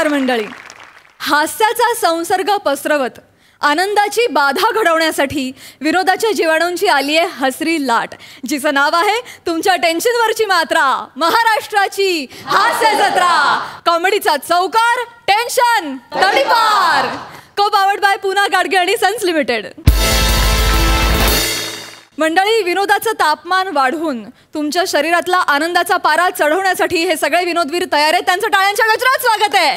नमस्कार मंडळी. हास्याचा संसर्ग पसरवत आनंदाची बाधा घडवण्यासाठी विनोदाच्या जीवाणूंची आली आहे हसरी लाट, जिचं नाव आहे तुमच्या टेन्शनवरची मात्रा, महाराष्ट्राची हास्य जत्रा. कॉमेडीचा चौकार, टेन्शन तडीपार. को पावर्ड बाय पुना गाडगे आणि सन्स लिमिटेड. मंडळी, विनोदाचं तापमान वाढवून तुमच्या शरीरातला आनंदाचा पारा चढवण्यासाठी हे सगळे विनोदवीर तयार आहेत. त्यांचं टाळ्यांच्या गजरात स्वागत आहे.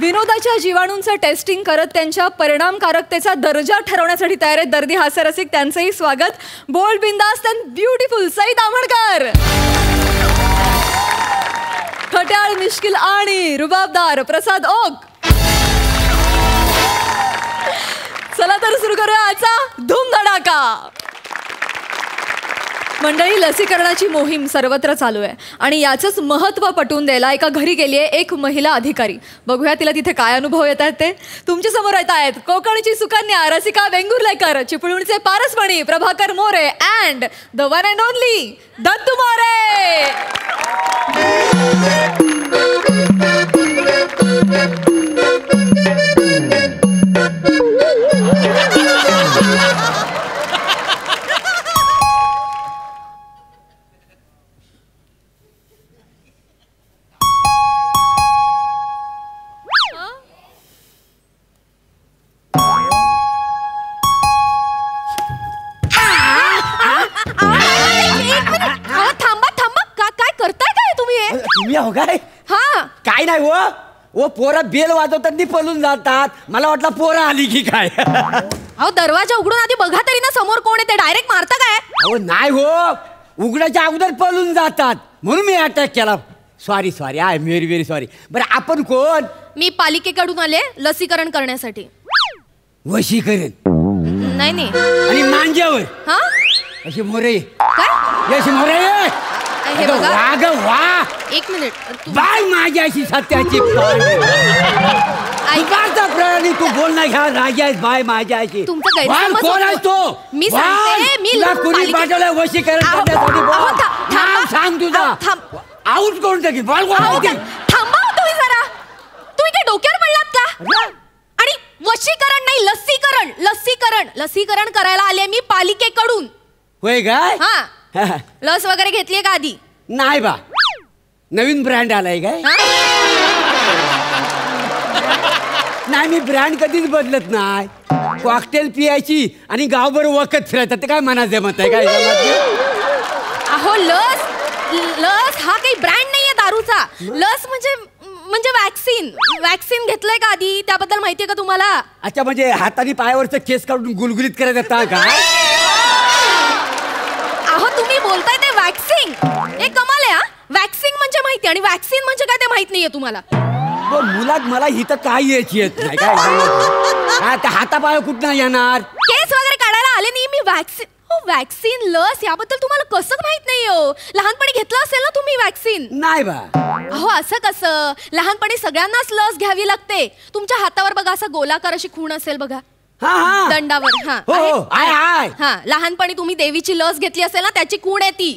विनोदाच्या जीवाणूंचं टेस्टिंग करत त्यांच्या परिणामकारकतेचा दर्जा ठरवण्यासाठी तयार आहेत दर्दी हास्यरसिक. त्यांचंही स्वागत. बोल्ड, बिंदास्त अँड ब्युटिफुल सई ताम्हणकर. खट्याळ, मिश्किल आणि रुबाबदार प्रसाद ओक. चला तर सुरू करूया आजचा धूमधडाका. मंडळी, लसीकरणाची मोहीम सर्वत्र चालू आहे आणि याचंच महत्त्व पटवून द्यायला एका घरी गेली आहे एक महिला अधिकारी. बघूया तिला तिथे काय अनुभव येत आहेत ते. तुमच्या समोर येत आहेत कोकणची सुकन्या रसिका वेंगुर्लेकर, चिपळूणचे पारसमणी Prabhakar More and the one and only Dattu More. काय नाही हो, पोरं बेल वाजवतात पळून जातात. मला वाटलं पोरं आली की काय. अहो, दरवाजा उघडून आधी बघा तरी ना समोर कोण आहे ते. डायरेक्ट मारता काय? अहो नाही हो, उघडाच्या अगोदर पळून जातात म्हणून मी अटॅक केला. Sorry I am very very sorry. बरं आपण कोण? मी पालिकेकडून आले लसीकरण करण्यासाठी. वशीकरण? नाही. आणि मांज्यावर हा अशी मोरे काय? यश मोरे हे बघा. वाग वा. एक मिनिट. बाय माझ्याशी सत्याची प्राणी तू बोल ना घ्या. राजा आहेस बाय माझ्याशी. तुमचा गैरसमज कोण आहे तो? मी सांगते. मी कुणी पाठवलंय वशीकरण करण्यासाठी? बोल. सांग तुझा. आऊट कोण टाकी? बॉल कोण? थांबा तुम्ही जरा. तुम्ही काय डोक्यावर पडलात का? आणि वशीकरण नाही, लसीकरण करायला आले मी पालिकेकडून. होय काय? हा. लस वगैरे घेतलीये का आधी? नाही बा, नवीन ब्रँड आलाय काय? नाही, मी ब्रँड कधीच बदलत नाही. कॉकटेल पियायची आणि गावभर वखत फिरायचं, ते काय मनात जमत आहे काय? अहो, लस हा काही ब्रँड नाहीये दारूचा. लस म्हणजे वॅक्सिन घेतलंय का आधी? त्याबद्दल माहितीये का तुम्हाला? अच्छा, म्हणजे हाताने पायावरचं केस काढून गुलगुलीत करायचं का? अहो, तुम्ही बोलताय ते वॅक्सिन. हे कमाल आहे. वॅक्सिन म्हणजे माहिती आणि वॅक्सिन म्हणजे काय ते माहित नाहीये तुम्हाला? मुलात मला इथं काय येत नाही काय. हातापाय कुठं येणार? केस वगैरे काढायला आले नाही मी. वॅक्सिन लस याबद्दल तुम्हाला कसं माहित नाही हो? लहानपणी घेतलं असेल ना तुम्ही वॅक्सिन? नाही बा. अहो, असं कसं? लहानपणी सगळ्यांनाच लस घ्यावी लागते. तुमच्या हातावर बघा असा गोलाकार अशी खूण असेल बघा दंडावर. हा, लहानपणी तुम्ही देवीची लस घेतली असेल ना, त्याची खूण आहे ती.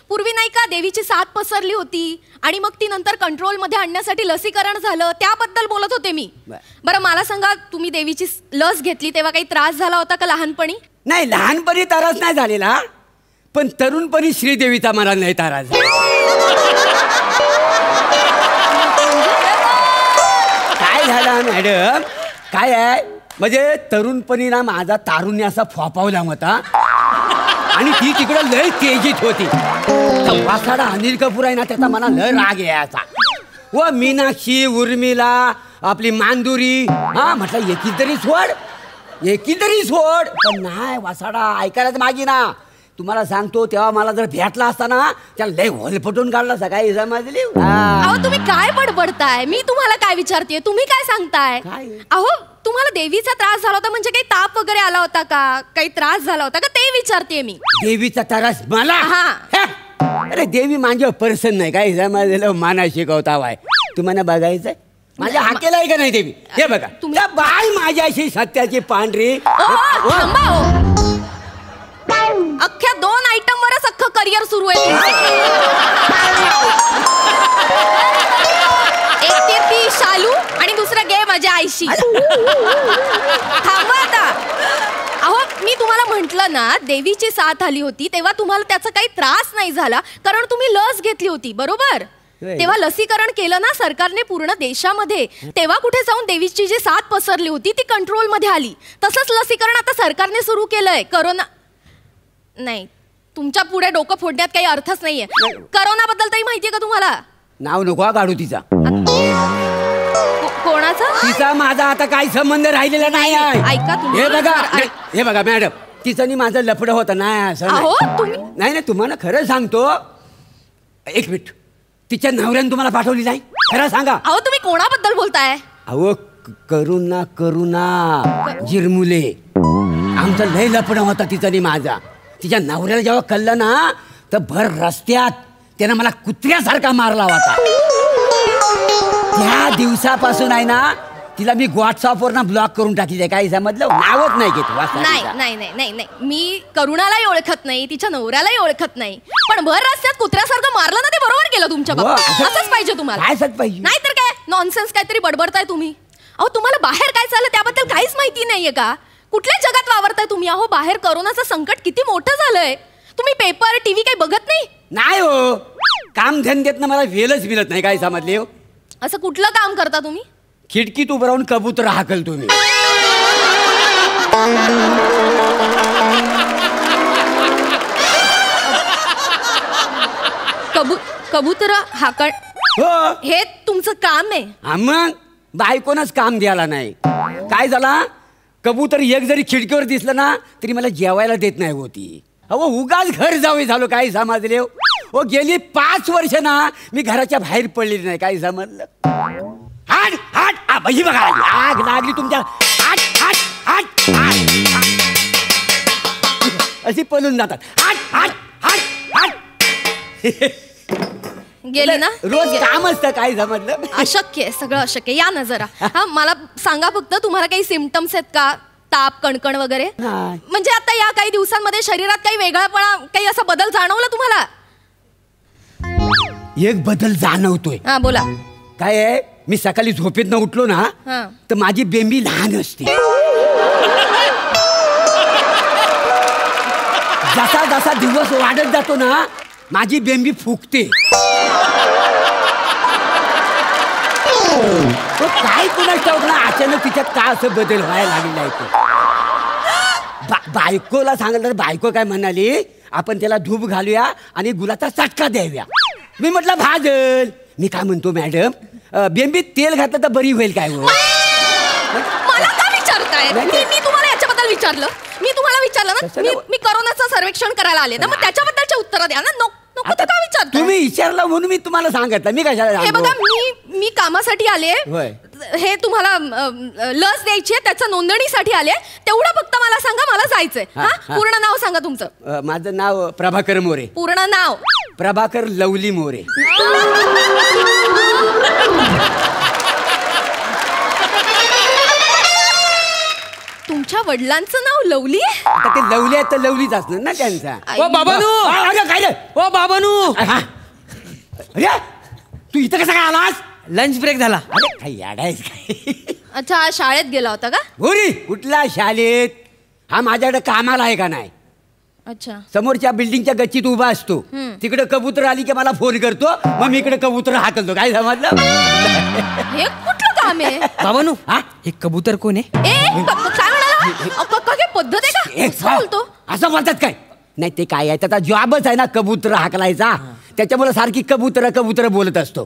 पूर्वी नाही का देवीची साथ पसरली होती आणि मग ती नंतर कंट्रोल मध्ये आणण्यासाठी लसीकरण झालं, त्याबद्दल बोलत होते मी. बरं, मला सांगा, तुम्ही देवीची लस घेतली तेव्हा काही त्रास झाला होता का लहानपणी? नाही, लहानपणी त्रास नाही झालेला, पण तरुणपणी श्रीदेवीचा मला नाही त्रास झाला. काय झालं मॅडम? काय आहे म्हणजे तरुणपणी ना माझा तारुण्य असा फोपावला होता आणि ती तिकडं लय तेजीत होती. वासाडा अनिल कपूर आहे ना, त्याचा मला लय राग यायचा. व मीनाक्षी, उर्मिला, आपली मांदुरी, म्हटलं एकी तरी सोड. पण नाही, वासाडा ऐकायलाच मागी ना. तुम्हाला सांगतो, तेव्हा मला जर भेटला असता ना, त्याला लय होलपटून काढला सकाळी समजली. अहो, तुम्ही काय बडबडताय? मी तुम्हाला काय विचारते, तुम्ही काय सांगताय? अहो, तुम्हाला देवीचा त्रास झाला होता म्हणजे काही ताप वगैरे आला होता का? काही त्रास झाला होता का ते विचारते मी. देवीचा त्रास मला? अरे, देवी माझ्यावर पर्सन नाही काय समजलं. माना शिकवतावाय तुम्हाला बघायचंय माझ्या हाकेला आहे का नाही देवी? हे बघा, तुमच्या बाय माझ्याशी सत्याची पांढरी. अख्ख्या 2 आयटम वरच अख्खं करिअर सुरू आहे. माशी. थांबा आता. अहो मी तुम्हाला म्हंटल ना देवीची साथ आली होती तेव्हा तुम्हाला त्याचा काही त्रास नाही झाला कारण तुम्ही लस घेतली होती बरोबर. तेव्हा लसीकरण केलं ना सरकारने पूर्ण देशामध्ये तेव्हा कुठे जाऊन देवीची जी साथ पसरली होती ती कंट्रोल मध्ये आली. तसंच लसीकरण आता सरकारने सुरू केलंय. कोरोना नाही तुमच्या पुढे डोकं फोडण्यात काही अर्थच नाहीये. कोरोना बद्दल तरी माहितीये का तुम्हाला? नाव नको काढू तिचा. कोणाचा? तिचा माझा आता काही संबंध राहिलेला नाही आहे. ऐका तुम्ही. हे बघा मॅडम तिचं माझं लफडं होतं नाही असं नाही नाही तुम्हाला खरं सांगतो. एक मिनिट तिच्या नवऱ्याने तुम्हाला पाठवली नाही खरं सांगा. अहो तुम्ही कोणाबद्दल बोलताय? अहो करुणा जिरमुले आमचं लय लफडं होतं तिचं आणि माझा. तिच्या नवऱ्याला जेव्हा कळलं ना तर भर रस्त्यात त्यानं मला कुत्र्यासारखा मारला होता. त्या दिवसापासून आहे ना तिला मी व्हॉट्सअपवर ना ब्लॉक करून टाकली. काही समजलं नावच नाही घेत. नाही नाही नाही नाही नाही मी करुणालाही ओळखत नाही तिच्या नवऱ्यालाही ओळखत नाही पण भर रस्त्यात कुत्र्यासारखं मारलं ना ते बरोबर केलं तुमच्या बाबतीत. असंच पाहिजे तुम्हाला. काय पाहिजे नाहीतर काय नॉनसेन्स काहीतरी बडबडताय तुम्ही. अहो तुम्हाला बाहेर काय चाललं त्याबद्दल काहीच माहिती नाहीये का? कुठल्या जगात वावरताय तुम्ही? अहो बाहेर कोरोनाचं संकट किती मोठं झालंय. तुम्ही पेपर टीव्ही काही बघत नाही? नाही हो काम धंद्यातनं मला वेळच मिळत नाही. काय समजले हो? असं कुठलं काम करता तुम्ही? खिडकीत उभं राहून कबूतर हाकल तुम्ही. कबूतर हाकल हो हे तुमचं काम आहे? मग बायकोनच काम द्यायला नाही. काय झाला कबूतर एक जरी खिडकीवर दिसलं ना तरी मला जेवायला देत नाही होती. अहो उगाच घर जावे झालो. काय समजले हो? गेली 5 वर्ष ना मी घराच्या बाहेर पडलेली नाही. काय समजलं? हाट हाट ही बघा आग लागली तुमच्या. हाट हाट हाट अशी पळून जातात. हाट हाट हाट हाट गेले ना रोज काम असतं. काय समजलं? अशक्य आहे सगळं अशक्य. या ना जरा. हा मला सांगा फक्त तुम्हाला काही सिम्पटम्स आहेत का? ताप कणकण वगैरे? म्हणजे आता या काही दिवसांमध्ये शरीरात काही वेगळापणा काही असा बदल जाणवला तुम्हाला? एक बदल जाणवतोय. हा बोला. काय आहे मी सकाळी झोपेतनं उठलो ना तर माझी बेंबी लहान असते. जसा जसा दिवस वाढत जातो ना माझी बेंबी फुगते. काय कुणाच ठाऊक ना अचानक तिच्यात का असं बदल व्हायला लागलेला आहे ते. बायकोला सांगितलं तर बायको काय म्हणाली आपण त्याला धूप घालूया आणि गुलाचा चटका द्याव्या. मी म्हटलं भाजल. मी काय म्हणतो मॅडम बेंबीत तेल घातलं तर बरी होईल काय? मला का विचारताय? मी तुम्हाला याच्याबद्दल विचारलं? मी तुम्हाला विचारलं ना मी कोरोनाचं सर्वेक्षण करायला आले ना मग त्याच्याबद्दलचे उत्तर द्या ना. नको का विचारता? तुम्ही विचारलं म्हणून मी तुम्हाला सांगितलं. मी कशाला? हे बघा मी कामासाठी आले. हे तुम्हाला लस द्यायची आहे त्याच्या नोंदणीसाठी आले. तेवढं फक्त मला सांगा. मला जायचंय. पूर्ण नाव सांगा तुमचं. माझं नाव प्रभाकर मोरे. पूर्ण नाव? प्रभाकर लवली मोरे. तुमच्या वडिलांचं नाव लवली आहे? आता ते लवली आहे तर लवलीच असणार ना त्यांचा. ओ बाबानू काय रे? ओ बाबानू अरे तू इथं कसा काय आलास? लंच ब्रेक झाला. अरे काय याडायच काय? अच्छा आज शाळेत गेला होता का? गोरी कुठला शाळेत? हा माझ्याकडे कामाला आहे का नाही? अच्छा समोरच्या बिल्डिंगच्या गच्चीत उभा असतो. तिकडे कबूतर आली की मला फोन करतो मग मी इकडे कबूतर हाकलतो. काय समजलं? हे कुठलं काम आहे? बाबानू हे कबूतर कोण आहे? काय म्हणाला? काय पद्धत आहे का? बोलतो असं बोलतात काय? नाही ते काय आहे त्याचा जॉबच आहे ना कबूतर हाकलायचा. त्याच्यामुळे सारखी कबूतर कबूतर बोलत असतो.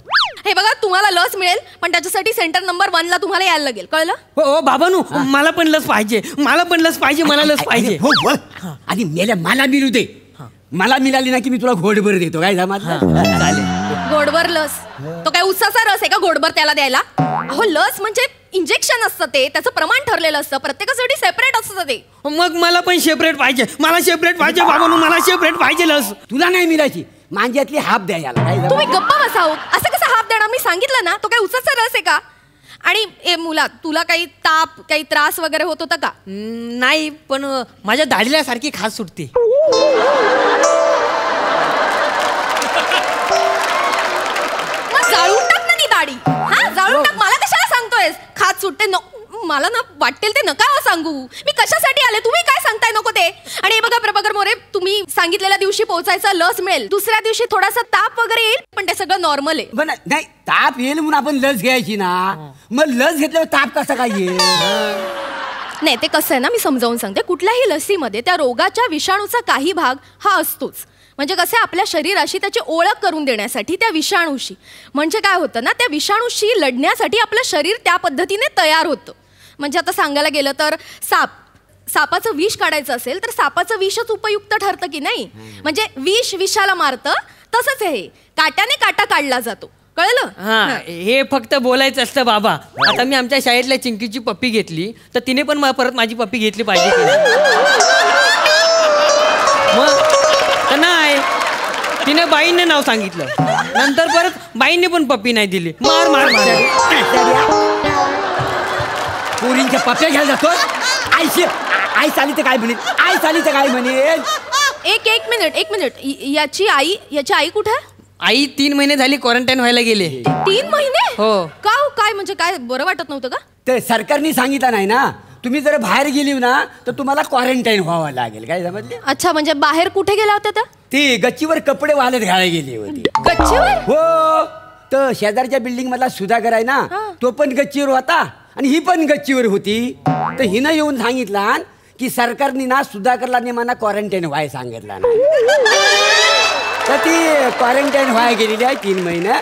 हे बघा तुम्हाला लस मिळेल पण त्याच्यासाठी सेंटर नंबर 1 ला तुम्हाला यायला लागेल. कळलं? हो बाबानू मला पण लस पाहिजे. मला पण लस पाहिजे. मला लस पाहिजे. हो आणि मला मिळू दे. मला मिळाली ना की मी तुला घोडभर देतो. काय समजलं? चालेल. घोडभर लस? तो काय उसाचा रस आहे का घोडभर त्याला द्यायला? अहो लस म्हणजे इंजेक्शन असतं ते. त्याचं प्रमाण ठरलेलं असतं. प्रत्येकासाठी सेपरेट असतं ते. मग मला पण सेपरेट पाहिजे. मला सेपरेट पाहिजे बाबानू. मला सेपरेट पाहिजे लस. तुला नाही मिळायची मांज्यातली हाफ द्या याला. काय तुम्ही गप्पा बसाव. असं कसं हाफ देणार? मी सांगितलं ना तो काय उसाचा रस आहे का? आणि मुला तुला काही ताप काही त्रास वगैरे होत होता का? नाही पण माझ्या दाढीला सारखी खास सुटते. मग जाळून टाक ना ती दाढी. जाळून टाक. मला कशाला सांगतोयस खाज सुटते? मला ना वाटेल ते नका सांगू. मी कशासाठी आले तुम्ही काय सांगताय नको ते. आणि हे बघा प्रभाकर मोरे, तुम्ही सांगितलेल्या दिवशी पोहोचायचा, लस मिळेल. दुसऱ्या दिवशी थोडासा ताप वगैरे येईल, पण ते सगळं नॉर्मल आहे. नाही, ताप येईल म्हणून आपण लस घ्यायची ना, मग लस घेतल्यावर ताप कसा काय येईल? नाही, ते कसं आहे ना, मी समजावून सांगते. कुठल्याही लसीमध्ये त्या रोगाच्या विषाणूचा काही भाग हा असतोच. म्हणजे कसं आपल्या शरीराशी त्याची ओळख करून देण्यासाठी त्या विषाणूशी, म्हणजे काय होतं ना, त्या विषाणूशी लढण्यासाठी आपलं शरीर त्या पद्धतीने तयार होतं. म्हणजे आता सांगायला गेलं तर सापाचं विष काढायचं असेल तर सापाचं विषच उपयुक्त ठरतं की नाही. म्हणजे विष विषाला मारतं, तसंच हे काट्याने काटा काढला जातो. कळलं? हा, हे फक्त बोलायचं असतं बाबा. आता मी आमच्या शाळेतल्या चिंकीची पप्पी घेतली तर तिने पण परत माझी पप्पी घेतली पाहिजे की मग नाही, तिने बाईंने नाव सांगितलं, नंतर परत बाईंनी पण पप्पी नाही दिली. मार मार मार. पोरींच्या पप्प्या घ्यायला जातो. आई चाली तर काय म्हणेल, आई चाली तर काय म्हणेल. एक मिनिट याची आई कुठे? आई 3 महिने झाली क्वारंटाईन व्हायला गेले. 3 महिने? हो. काय म्हणजे काय बरं वाटत नव्हतं का? ते सरकारने सांगितलं नाही ना, तुम्ही जर बाहेर गेली ना तर तुम्हाला क्वारंटाईन व्हावं लागेल. काय समजले? अच्छा, म्हणजे बाहेर कुठे गेला होता त्या? ती गच्चीवर कपडे वाळत घालायला गेली होती. गच्चीवर? हो, तर शेजारच्या बिल्डिंग मधला सुधाकर आहे ना, तो पण गच्चीवर होता आणि ही पण गच्चीवर होती. तर हिनं येऊन सांगितलं की सरकारने ना सुधाकरला नेमाना क्वारंटाईन व्हाय सांगितलं ना, तर ती क्वारंटाईन व्हाय गेलेली आहे 3 महिने.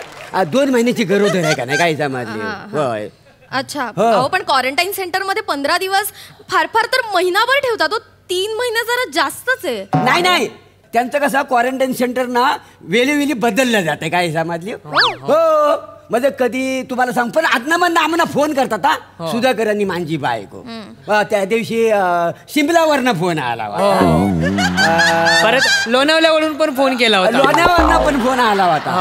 2 महिन्याची गरोदर आहे का नाही, काय समजले? होय. अच्छा. अहो, पण क्वारंटाईन सेंटर मध्ये 15 दिवस, फार तर महिनाभर ठेवतात. 3 महिने जरा जास्तच आहे. नाही, त्यांचं कसं क्वारंटाईन सेंटर ना वेळोवेळी बदललं जाते. काय समजली? हो, म्हणजे कधी तुम्हाला सांग, पण आदनामधनं आम्हाला फोन करतात हा सुधाकर आणि माझी बायको. त्या दिवशी शिमलावरनं फोन आला होता, परत लोणावल्यावरून पण फोन केला होता, लोणावळ्यावरनं पण फोन आला होता,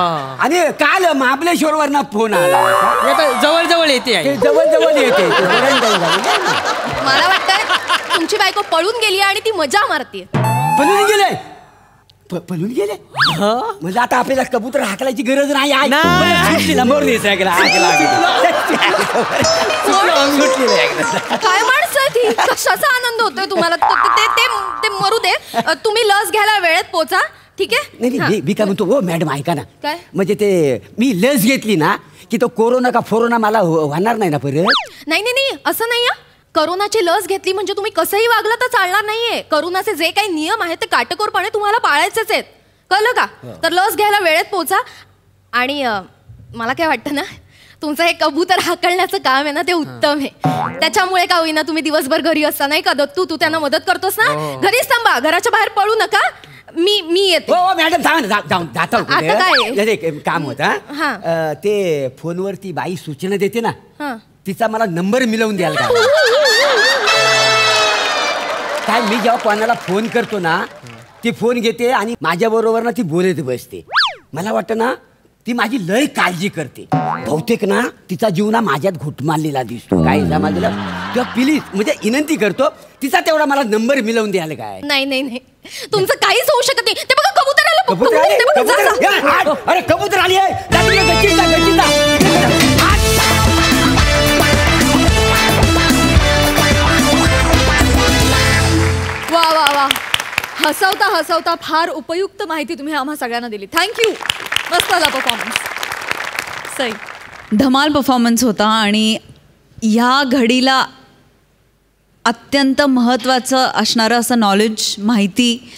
आणि काल महाबळेश्वरवरनं फोन आला होता. जवळ येते, जवळ येते. मला वाटतं तुमची बायको पळून गेली आणि ती मजा मारते. पळून गेले म्हणजे आता आपल्याला कबूतर हाकलायची गरज नाही. काय माणसं ती, कशाचा आनंद होतोय तुम्हाला? ते मरू दे, तुम्ही लस घ्यायला वेळेत पोचा, ठीक आहे? नाही, मी काय म्हणतो, हो मॅडम ऐका ना, काय? म्हणजे ते मी लस घेतली ना की तो कोरोना मला होणार नाही ना परत? नाही, असं नाही. करोनाची लस घेतली म्हणजे तुम्ही कसंही वागलं तर चालणार नाहीये. करोनाचे जे काही नियम आहेत ते काटेकोरपणे तुम्हाला पाळायचेच आहेत. कळलं का? तर लस घ्यायला वेळेत पोचा. आणि मला काय वाटतं ना, तुमचं हे कबूतर हाकलण्याचं काम आहे ना, ते उत्तम आहे. त्याच्यामुळे का होईना तुम्ही दिवसभर घरी असता नाही का दत्तू, तू त्यांना मदत करतोस ना, घरीच थांबा, घराच्या बाहेर पळू नका. मी येते. हो मॅडम, जातो. आता काय काम होता, ते फोनवरती बाई सूचना देते ना, तिचा मला नंबर मिळवून द्याल का? काय मी जेव्हा कोणाला फोन करतो ना, ती फोन घेते आणि माझ्या बरोबर ना ती बोलत बसते. मला वाटतं ना ती माझी लय काळजी करते. बहुतेक ना तिचा जीव ना माझ्यात घुटमारलेला दिसतो. काय समजलं? तेव्हा प्लीज म्हणजे विनंती करतो, तिचा तेवढा मला नंबर मिळवून द्याल काय? नाही, तुमचं काहीच होऊ शकत नाही. ते बघा कबूतर आलं. अरे कबूतर आली आहे. वा, हसवता फार उपयुक्त माहिती तुम्ही आम्हा सगळ्यांना दिली. थँक्यू. मस्त झाला परफॉर्मन्स. सई, धमाल परफॉर्मन्स होता. आणि ह्या घडीला अत्यंत महत्त्वाचं असणारं असं नॉलेज, माहिती,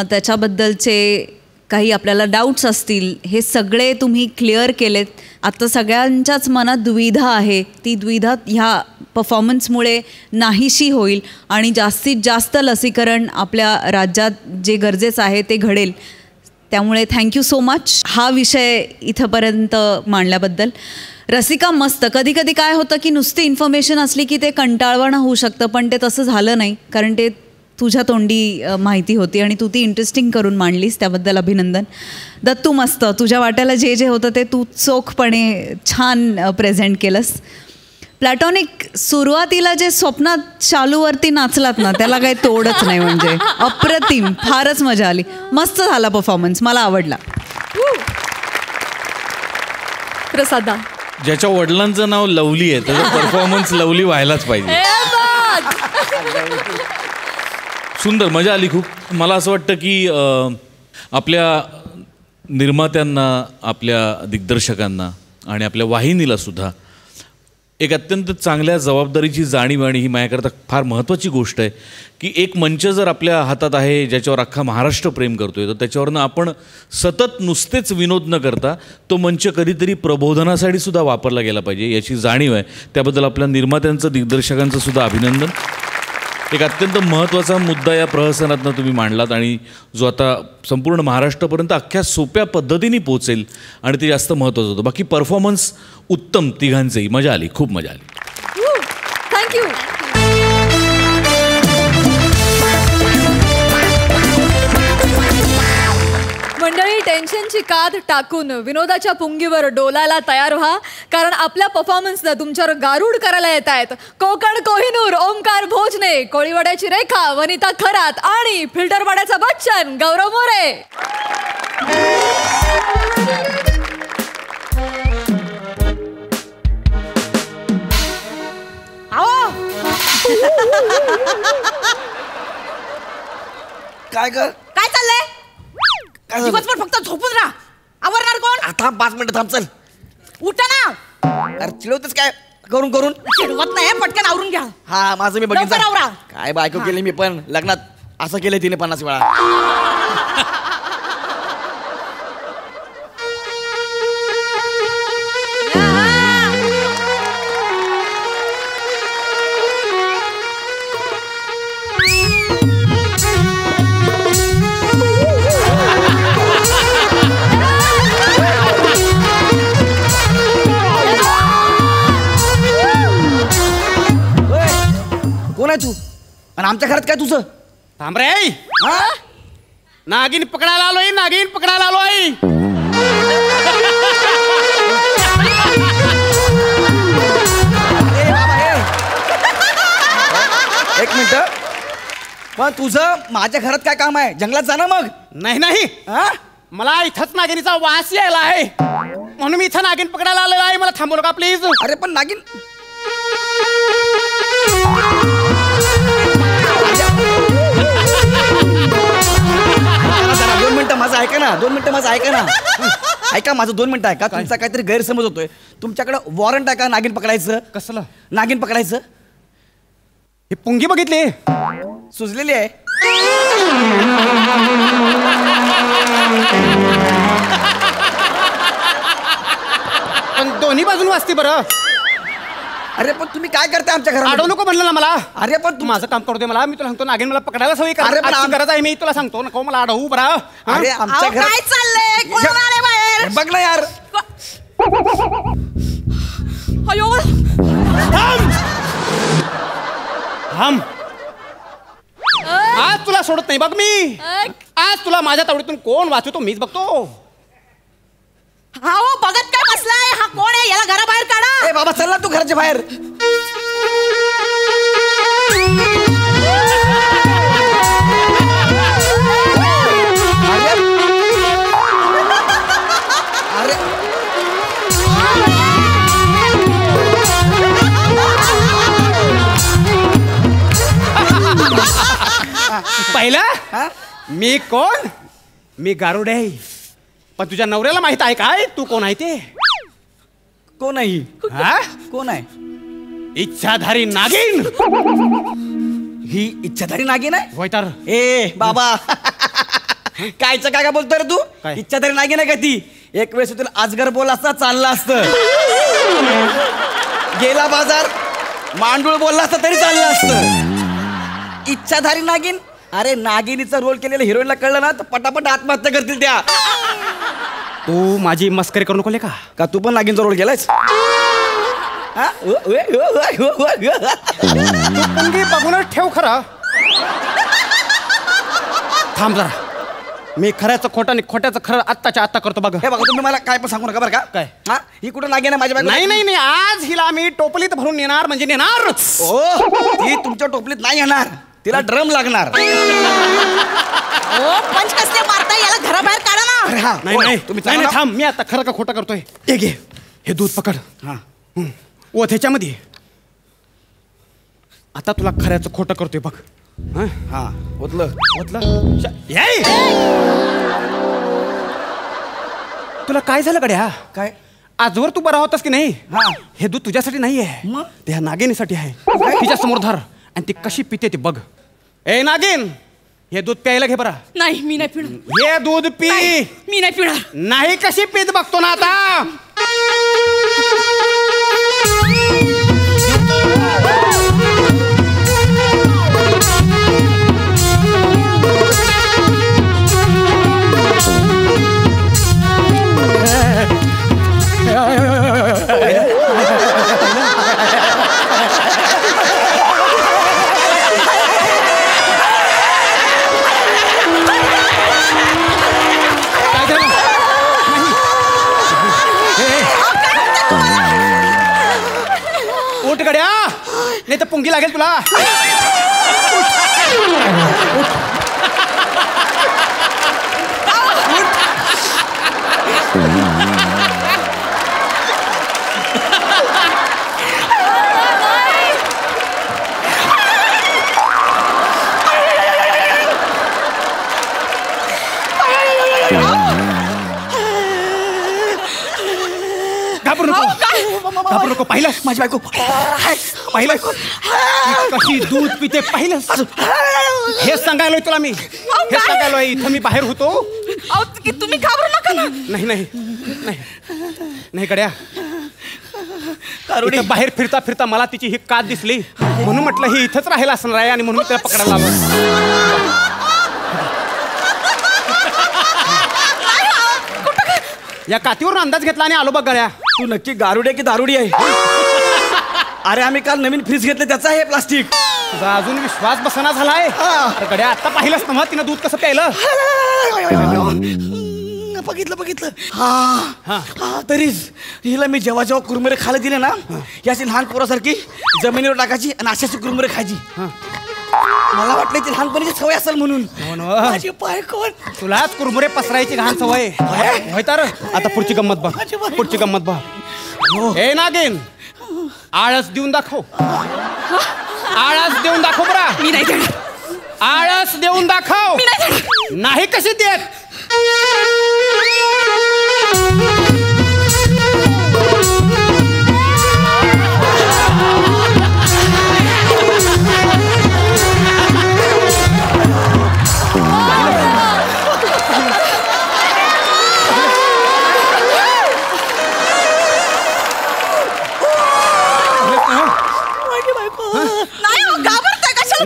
त्याच्याबद्दलचे काही आपल्याला डाऊट्स असतील, हे सगळे तुम्ही क्लिअर केलेत. आता सगळ्यांच्याच मनात दुविधा आहे, ती दुविधा ह्या परफॉर्मन्समुळे नाहीशी होईल आणि जास्तीत जास्त लसीकरण आपल्या राज्यात जे गरजेचं आहे ते घडेल. त्यामुळे थँक्यू सो मच हा विषय इथंपर्यंत मांडल्याबद्दल. रसिका, मस्त. कधी कधी काय होतं की नुसती इन्फॉर्मेशन असली की ते कंटाळवाणं होऊ शकतं, पण ते तसं झालं नाही, कारण ते तुझ्या तोंडी माहिती होती आणि तू ती इंटरेस्टिंग करून मांडलीस, त्याबद्दल अभिनंदन. दत्तू, मस्त. तुझ्या वाट्याला जे जे होतं ते तू चोखपणे छान प्रेझेंट केलंस. प्लॅटॉनिक, सुरुवातीला जे स्वप्नात शालूवरती नाचलात ना, त्याला काही तोडच नाही. म्हणजे अप्रतिम, फारच मजा आली. मस्त झाला परफॉर्मन्स, मला आवडला. प्रसादा, ज्याच्या वडिलांचं नाव लवली आहे त्याचा परफॉर्मन्स लवली व्हायलाच पाहिजे. सुंदर, मजा आली खूप. मला असं वाटतं की आपल्या निर्मात्यांना, आपल्या दिग्दर्शकांना आणि आपल्या वाहिनीला सुद्धा एक अत्यंत चांगल्या जबाबदारीची जाणीव, आणि ही माझ्याकरता फार महत्त्वाची गोष्ट आहे की एक मंच जर आपल्या हातात आहे ज्याच्यावर अख्खा महाराष्ट्र प्रेम करतोय, तर त्याच्यावरनं आपण सतत नुसतेच विनोद न करता तो मंच कधीतरी प्रबोधनासाठी सुद्धा वापरला गेला पाहिजे याची जाणीव आहे. त्याबद्दल आपल्या निर्मात्यांचं, दिग्दर्शकांचं सुद्धा अभिनंदन. एक अत्यंत महत्त्वाचा मुद्दा या प्रहसनातनं तुम्ही मांडलात आणि जो आता संपूर्ण महाराष्ट्रापर्यंत अख्ख्या सोप्या पद्धतीने पोहोचेल आणि ते जास्त महत्त्वाचं होतं. बाकी परफॉर्मन्स उत्तम तिघांचंही. मजा आली, खूप मजा आली. थँक्यू. मंडळी, टेन्शनची कात टाकून विनोदाच्या पुंगीवर डोलायला तयार व्हा, कारण आपल्या परफॉर्मन्सनं तुमच्यावर गारूड करायला येत आहेत कोकण कोहिनूर ओमकार भोजने, कोळीवाड्याची रेखा वनिता खरात आणि फिल्टरवाड्याचा बच्चन गौरव मोरे. काय चाललंय? दिवसभर फक्त झोपून राहा. आवरणार कोण? आता 5 मिनिटं थांब, चल. उठा ना. अरे चिडवतेस काय करून करून? चिडवत नाही, पटकन आवरून घ्या. हा, माझं मी बघितलं. लवकर आवरा. काय बायको केली मी पण लग्नात असं केलं तिने 50 वेळा. कोण आहे तू आणि आमच्या घरात काय तुझं? थांब रे. नागिन पकडायला आलोय, नागिन पकडायला आलोय. एक मिनिट, पण तुझं माझ्या घरात काय काम आहे? जंगलात जा ना मग. नाही, मला इथंच नागिनीचा वास यायला आहे म्हणून मी इथं नागिन पकडायला आलेलो आहे. मला थांबवलं का प्लीज? अरे पण नागिन जरा 2 मिनिटं माझं ऐका ना. 2 मिनिटं माझं ऐका ना. ऐका माझं 2 मिनिटं ऐका. तुमचा काहीतरी गैरसमज होतोय. तुमच्याकडे वॉरंट आहे का नागिन पकडायचं? कसलं नागिन पकडायचं? ही पुंगी बघितली, सुजलेली आहे. पण दोन्ही बाजून वाजते बरं. अरे पण तुम्ही काय करताय आमच्या घरात? अडवू नको म्हणलं ना मला. अरे पण तू माझं काम करू दे मला. मी तुला सांगतो नागिन मला पकडायला सवय अरे पण गरज आहे. मी तुला सांगतो नको मला अडवू बरं. अरे आमच्या घरात काय चाललंय? कोण आले बाहेर? बघ ना यार. अयो, थांब. आज तुला सोडत नाही बघ मी. आज तुला माझ्या तावडीतून कोण वाचवतो मीच बघतो. हो, बघत काय बसलाय? हा कोण आहे? याला घराबाहेर काढा. ए बाबा चल ना तू घराच्या बाहेर. अरे पहिलं मी कोण? मी गारुड आहे. पण तुझ्या नवऱ्याला माहित आहे काय तू कोण आहे ते? कोण आहे? हा? कोण आहे? इच्छाधारी नागिन. ही इच्छाधारी नागिन आहे? होय तर. ए बाबा कायचं काय बोलतोय रे तू? काय? इच्छाधारी नागिन आहे का ती? एक वेळेस तुला अजगर बोल असता चालला असतं. गेला बाजार मांडूळ बोलला असता तरी चाललं असतं. इच्छाधारी नागिन? अरे नागिनीचा रोल केलेला हिरोईनला कळलं ना तर पटापट आत्महत्या करतील त्या. तू माझी मस्करी करू नको ले का तू पण नागिनचा रोल केलायस? पुंगी बघूनच ठेव खरं. थांब जरा. मी खऱ्याचं खोटं आणि खोट्याचं खरं आत्ताच्या आत्ता करतो बघ. हे बघा तुम्ही मला काय पण सांगू नका बरं का. काय? हा ही कुठं नागिन आहे माझ्या बायको? नाही आज हिला मी टोपलीत भरून नेणार म्हणजे नेणार. ओ ती तुमच्या टोपलीत नाही येणार. तिला ड्रम लागणार. हो, पंच कसले मारताय? याला घराबाहेर काढा ना. अरे हा नाही तुम्ही नाही थांब. मी आता खरं का खोटं करतोय. हे घे हे दूध पकड. ओत ह्याच्यामध्ये. आता तुला खऱ्याचं खोटं करतोय बघ. हा ओतलं ओतलं. तुला काय झालं गड्या? काय आजवर तू बरा होतास की नाही? हे दूध तुझ्यासाठी नाही आहे, ते ह्या नागिनीसाठी आहे. तिच्या समोर धर आणि ती कशी पिते ते बघ. ए नागिन, हे दूध प्यायला घे बरा. नाही मी नाही पिणार. हे दूध पी. मी नाही पिणार. नाही कशी पीत बघतो ना आता. उठ गड्या, नाही तर पुंगी लागेल तुला. घाबरू नको. पाहिलं माझी बायको? पाहिलं कशी दूध पिते? पाहिलं? हेच सांगायलोय तुला मी. हेच सांगायलोय. इथं मी बाहेर होतो. तुम्ही घाबरू नका ना. नाही नाही नाही नाही गड्या, इथं बाहेर फिरता फिरता मला तिची ही कात दिसली, म्हणून म्हटलं ही इथंच राहायला असणार आहे आणि म्हणून त्याला पकडायला आलो. या कातीवरून अंदाज घेतला आणि आलो बघ गड्या. तू नक्की गारुडी आहे की दारुडी आहे? अरे आम्ही काल नवीन फ्रीज घेतले, त्याचं आहे प्लास्टिक. तुझा अजून विश्वास बसना झालाय. गड्या आता पाहिलंच ना मग तिनं दूध कसं प्यायलं. बघितलं. हा तरीच हिला मी जेव्हा कुरमुरे खायला दिले ना, याची लहान पोरासारखी जमिनीवर टाकायची आणि अशाची कुरमुरे खायची. मला वाटलं ती लहानपणीची सवय असेल म्हणून. माझी बायको तुलाच कुरमुरे पसरायची घाण सवय होय तर. आता पुढची गंमत बघ. पुढची गंमत बघ. हे नागिन, आळस देऊन दाखव. आळस देऊन दाखव बरा. मी नाही देणार. आळस देऊन दाखव. नाही कशी देत?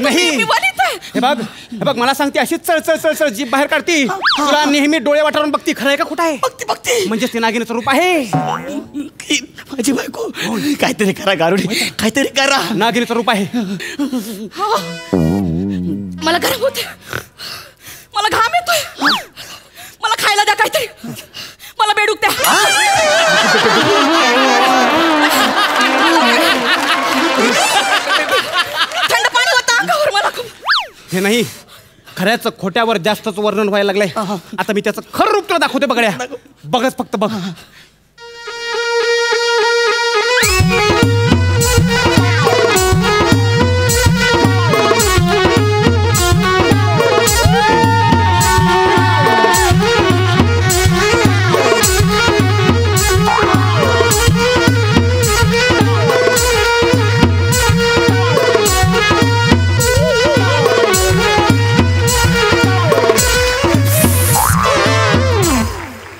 नाही हे बघ मला सांगते अशीच चळ जीभ बाहेर काढती. तुला नेहमी डोळे वाटारून बघती. खरं आहे का खोटं आहे? बघती म्हणजे ते नागिनीचं रूप आहे. माझी बायको काहीतरी करा गारुडी, काहीतरी करा. नागिनीचं रूप आहे. मला गरम होते, मला घाम येतोय, मला खायला द्या काहीतरी, मला बेडूक द्या. थंड पाणी होतं अंगावर मला खूप. हे नाही, खऱ्याच खोट्यावर जास्तच वर्णन व्हायला लागलंय. आता मी त्याचं खरं रूप तुला दाखवते बघड्या. बघच फक्त बघ.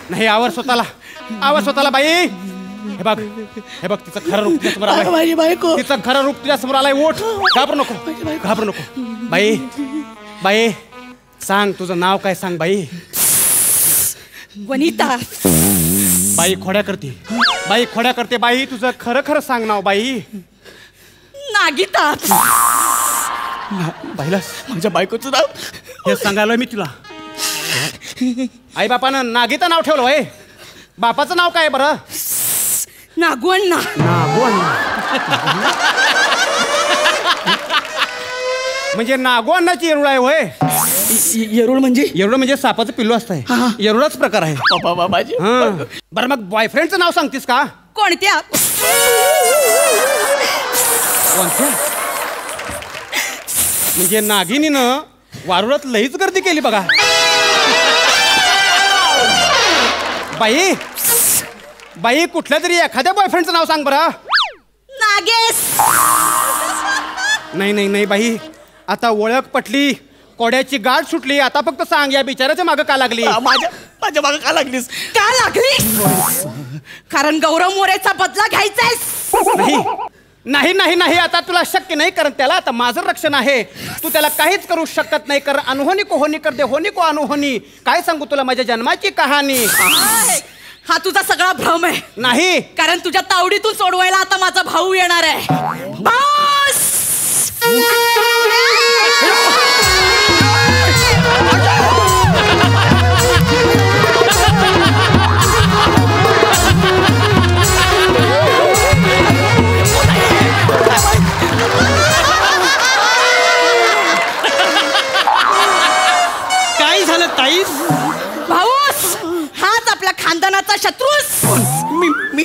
नाही आवर स्वतःला बाई. हे बघ तिचं खरं रूप तुझ्या समोर आलंय. माझी बायको, तिचं खरं रूप तुझ्या समोर आलंय. ओठ. घाबरू नको. बाई सांग तुझं नाव काय? सांग बाई. वनिता. बाई खोड्या करते. बाई तुझं खरं सांग नाव बाई. नागिता. पाहिलं माझ्या बायकोचं नाव हे सांगायलोय मी तुला. आई बापानं नागिता नाव ठेवलं होय. बापाचं नाव काय बरं? नागवण्णा. म्हणजे नागवण्णाची येरुळ आहे होय. येरुळ म्हणजे सापाचं पिल्लू असतंय. येरुळाच प्रकार आहे. बाबा बरं मग बॉयफ्रेंडचं नाव सांगतेस का? कोणत्या? कोणत्या? म्हणजे नागिनीनं वारुळात लईच गर्दी केली बघा. बाई बाई कुठल्या तरी एखाद्या बॉयफ्रेंडचं नाव सांग बरं. नागेश. नाही नाही नाही बाई, आता ओळख पटली, कोड्याची गाठ सुटली. आता फक्त सांग, या बिचाराच्या मागं का लागली? माझ्या मागं का लागलीस? का लागली? कारण गौरव मोरेचा बदला घ्यायचाय. नाही नाही नाही नाही, आता तुला शक्य नाही, कारण त्याला आता माझं रक्षण आहे. तू त्याला काहीच करू शकत नाही, कारण अनहोनी को होनी कर दे, होनी को अनहोनी. काय सांगू तुला माझ्या जन्माची कहाणी. हा तुझा सगळा भ्रम आहे. नाही, कारण तुझ्या तावडीतून सोडवायला आता माझा भाऊ येणार आहे. बस. काय झालं ताई? भाऊस, हाच आपल्या खानदानाचा शत्रूस. मी मी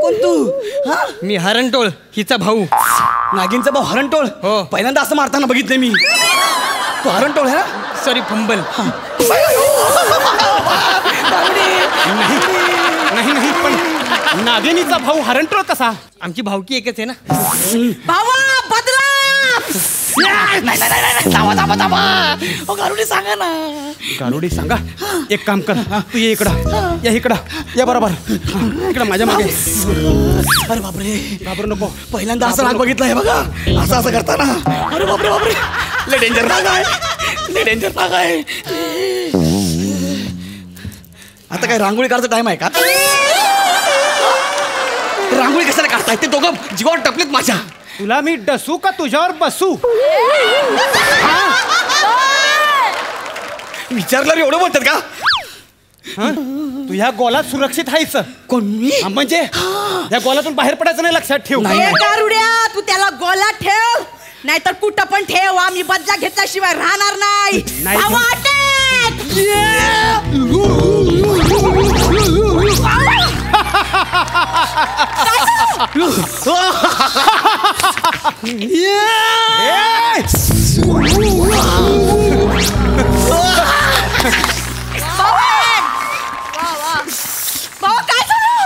कोण तू? मी हरणटोळ, हिचा भाऊ. नागिनचा भाऊ हरणटोळ? हो. पहिल्यांदा असं मारताना बघितलं मी. तू हरणटोळ आहे ना? Sorry, fumble. नाही नाही, पण नागिनीचा भाऊ हरणटोळ कसा? आमची भावकी एकच आहे ना. भावा बदला. गारुडी सांगा ना. गारुडी सांगा. एक काम कर, तू ये इकडं, या इकडं, या बरोबर इकडं माझ्या मागे. अरे बापरे, घाबरू नको. पहिल्यांदा असं नाग बघितलं आहे बघा, असं असं करताना. अरे बापरे बापरे, लय डेंजर नाग आहे, लय डेंजर नाग आहे. आता काय रांगोळी काढायचा टाइम आहे का? रांगोळी कशाला काढताय? ते दोघं जीवावर टपलेत माझ्या. तुला मी डसू का तुझ्यावर बसू? विचारल्यावर एवढं बोलतात का? तू ह्या गोलात सुरक्षित आहेस. कोण मी? म्हणजे या गोलातून बाहेर पडायचं नाही, लक्षात ठेव. ए गारुड्या, तू त्याला गोलात ठेव, नाहीतर कुठं पण ठेव. आम्ही बदला घेतल्याशिवाय राहणार नाही. नाही. भावा, अटॅक!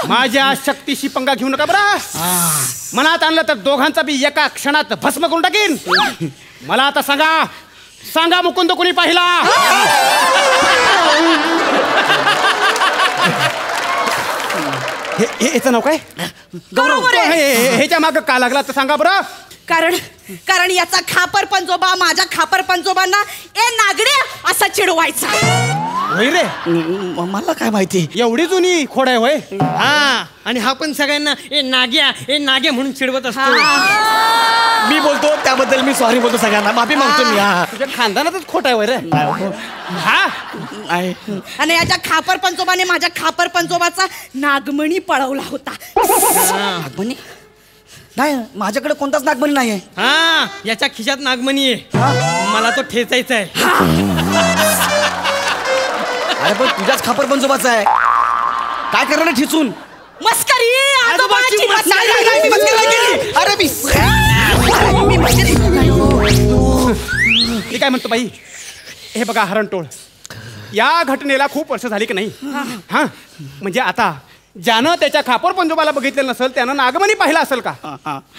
माझ्या शक्तीशी पंगा घेऊ नका बरं. मनात आणलं तर दोघांचा बी एका क्षणात भस्म करून टाकीन. मला आता सांगा, सांगा मुकुंद कोणी पाहिला? याचं नाव काय? गौरव. ह्याच्या मागं का लागला तर सांगा बरं. कारण याचा खापर पंजोबा माझ्या खापर पंजोबांना ए नागडे असा चिडवायचा. होय रे, मला काय माहिती. एवढी जुनी खोड आहे होय. हा, आणि हा पण सगळ्यांना ए नाग्या म्हणून चिडवत असतो. मी बोलतो त्याबद्दल मी सॉरी बोलतो सगळ्यांना, माफी मागतो मी. तुझ्या खानदानातच खोट आहे होय रे. हा, आणि याच्या खापर पंजोबाने माझ्या खापर पंजोबाचा नागमणी पळवला होता. नागमणी? नाही, माझ्याकडे कोणताच नागमणी नाही आहे. हा, याच्या खिशात नागमणी आहे, मला तो ठेचायचा आहे. अरे पण तुझ्याच खापर पंजोबाचा आहे, काय करणार ठिचून? मस्करी. आजोबाची मस्करी. अरे मी काय म्हणतो बाई, हे बघा हरणटोळ, या घटनेला खूप वर्ष झाली की नाही? हा, म्हणजे आता ज्यानं त्याच्या खापर पंजोबाला बघितलेलं नसेल त्यानं नागमणी पाहिला असेल का?